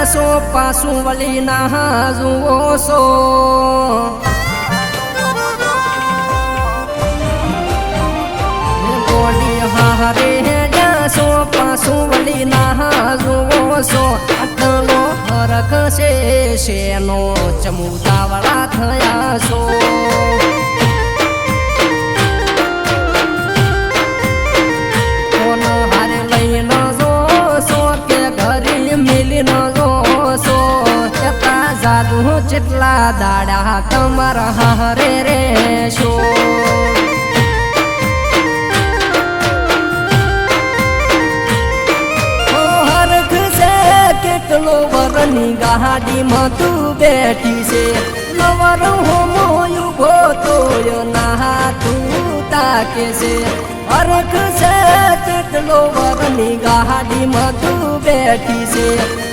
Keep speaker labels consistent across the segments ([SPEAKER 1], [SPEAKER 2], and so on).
[SPEAKER 1] સો પાસું વળી ના જુઓ સો ગોડી હારે સો પાસું વળી ના જુઓ સો આટલો ફરક છે શેનો ચમુદાવળા થયા છો કોણ હારે લઈને જો સો કે ઘરે મિલીને જાદુ જેટલા દાડા તમારા હારે રેશો હરખ છે કેટલો વરની ગાડીમાં તું બેઠી છે નવર હોમોયું ગોતો ના તું તાકે છે હરખ છે કેટલો વરની ગાડીમાં તું બેઠી છે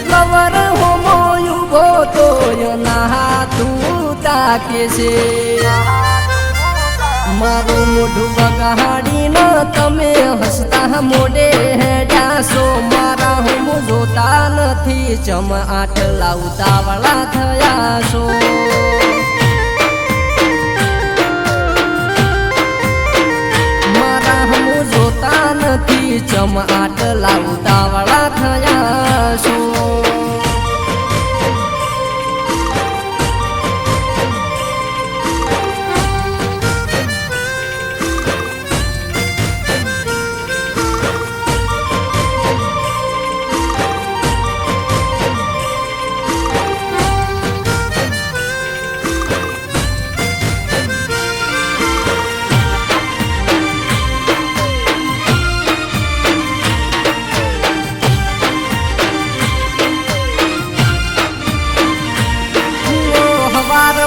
[SPEAKER 1] નવર હોમોયું ગોતો ના તું તાકે છે મારું મોઢું બગાડીને તમે હસતા મોઢે હેડ્યાશો મારા હું જોતા નથી ચમ આટલા ઉતાવળા થયા છો મારા હું જોતા નથી ચમ આટલા ઉતાવળા થયા છો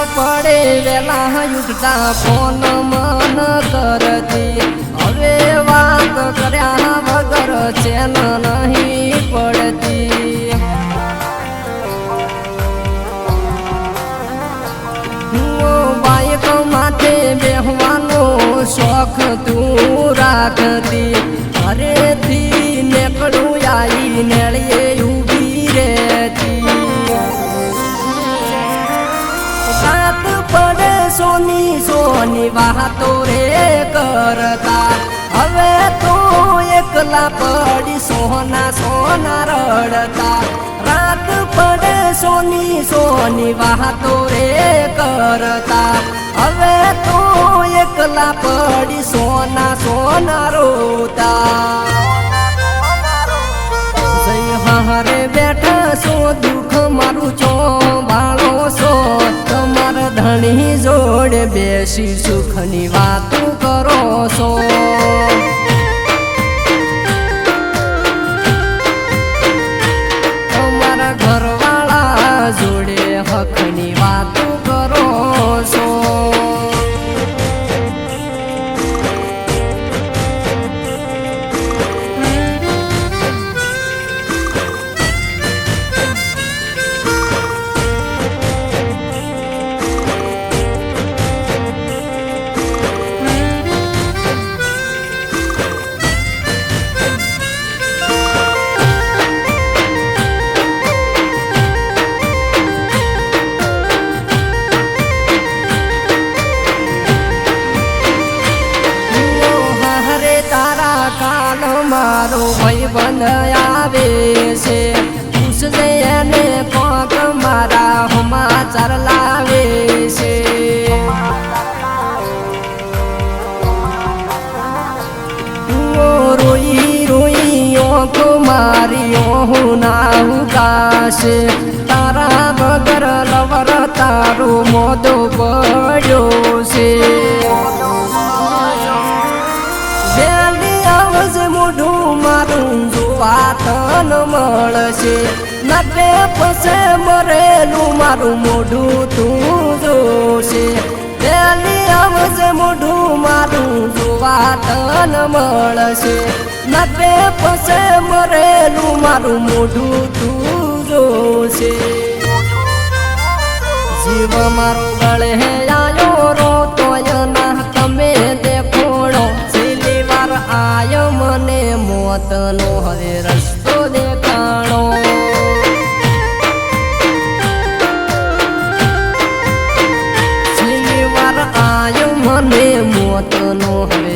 [SPEAKER 1] પડે વેલા યુગતા ફોન મન કરતી હવે વાત કર્યા વગર ચેન નહીં પડતી બાઈક માથે બેહવાનો શોખ તું રાખતી ઘરેથી નીકળું આવી નેળીએ ઊભી રહેતી સાત પડે સોની સોની વાતો રે કરતા હવે તો એકલા પડી સોના સોના રડતા રાત પડે સોની સોની વાતો રે કરતા હવે તો એકલા પડી સોના સોના રોતા જય હારે બેઠા છો દુઃખ મારું છો બાળો છો તમારા ધણી જોડે બેસી સુખની વાતો કરો છો તમારા ઘરવાળા જોડે હકની વાતો કરો છો મારો ભાઈબંધ આવે છે પૂછજે એને કોક મારા સમાચાર લાવે છે રોઈ રોઈ ઓંખ મારી ઓહું ના ઉગાશે તારા વગર લવર તારો મોદો પડ્યો છે મોઢું તન મળશે નકે પસે મરેલું મારું મોઢું તું જોશે પેલી આવશે મોઢું મારું જોવા તન મળશે નકે પસે મરેલું મારું મોઢું તું જોશે જીવ મારો ગળે આયો રોતોય ના તમે દેખોણો છેલ્લી વાર આયો મને મોતનો હવે રસ્તો દેખાણો છેલ્લી વાર આયો મને મોતનો હવે